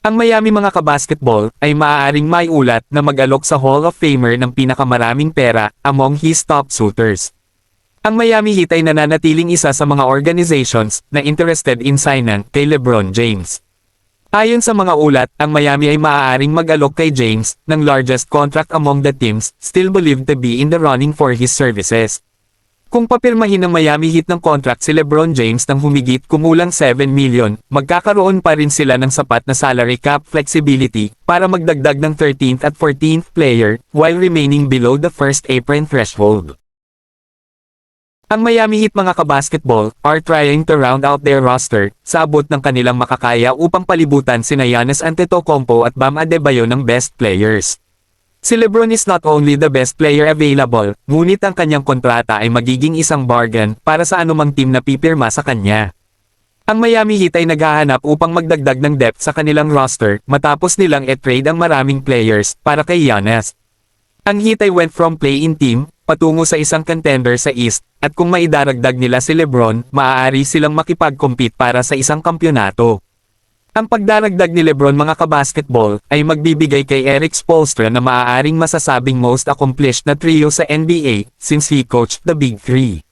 Ang Miami mga kabasketball ay maaaring maiulat na mag-alok sa Hall of Famer ng pinakamaraming pera among his top suitors. Ang Miami Heat ay nananatiling isa sa mga organizations na interested in signing kay LeBron James. Ayon sa mga ulat, ang Miami ay maaaring mag-alok kay James ng largest contract among the teams still believed to be in the running for his services. Kung papirmahin ng Miami Heat ng contract si LeBron James ng humigit kumulang 7 million, magkakaroon pa rin sila ng sapat na salary cap flexibility para magdagdag ng 13th at 14th player while remaining below the first apron threshold. Ang Miami Heat mga kabasketball are trying to round out their roster sa abot ng kanilang makakaya upang palibutan sina Giannis Antetokounmpo at Bam Adebayo ng best players. Si LeBron is not only the best player available, ngunit ang kanyang kontrata ay magiging isang bargain para sa anumang team na pipirma sa kanya. Ang Miami Heat ay naghahanap upang magdagdag ng depth sa kanilang roster matapos nilang e-trade ang maraming players para kay Giannis. Ang Heat ay went from play-in team patungo sa isang contender sa East, at kung maidaragdag nila si LeBron, maaari silang makipag-compete para sa isang kampyonato. Ang pagdaragdag ni LeBron mga kabasketball ay magbibigay kay Erik Spoelstra na maaaring masasabing most accomplished na trio sa NBA since he coached the Big Three.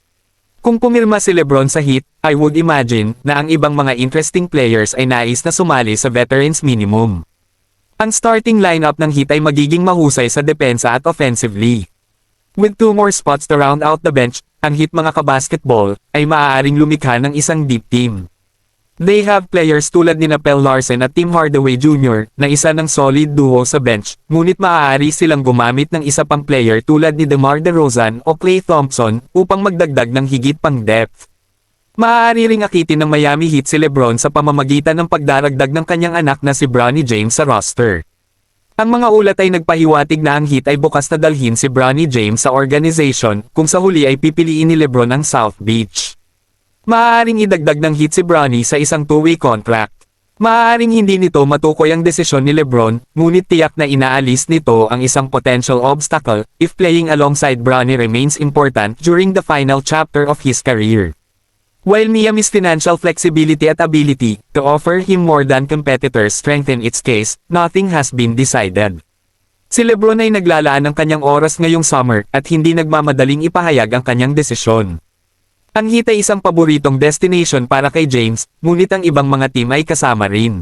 Kung pumirma si LeBron sa Heat, I would imagine na ang ibang mga interesting players ay nais na sumali sa veterans minimum. Ang starting lineup ng Heat ay magiging mahusay sa depensa at offensively. With 2 more spots to round out the bench, ang Heat mga kabasketball ay maaaring lumikha ng isang deep team. They have players tulad ni Pelle Larsson at Tim Hardaway Jr. na isa ng solid duo sa bench, ngunit maaari silang gumamit ng isa pang player tulad ni DeMar DeRozan o Klay Thompson upang magdagdag ng higit pang depth. Maaari ring akitin ng Miami Heat si LeBron sa pamamagitan ng pagdaragdag ng kanyang anak na si Bronny James sa roster. Ang mga ulat ay nagpahiwatig na ang Heat ay bukas na dalhin si Bronny James sa organization kung sa huli ay pipiliin ni LeBron ang South Beach. Maaaring idagdag ng Heat si Bronny sa isang 2-way contract. Maaaring hindi nito matukoy ang desisyon ni LeBron, ngunit tiyak na inaalis nito ang isang potential obstacle if playing alongside Bronny remains important during the final chapter of his career. While Miami's financial flexibility at ability to offer him more than competitors strengthen its case, nothing has been decided. Si LeBron ay naglalaan ng kanyang oras ngayong summer at hindi nagmamadaling ipahayag ang kanyang desisyon. Ang Heat ay isang paboritong destination para kay James, ngunit ang ibang mga team ay kasama rin.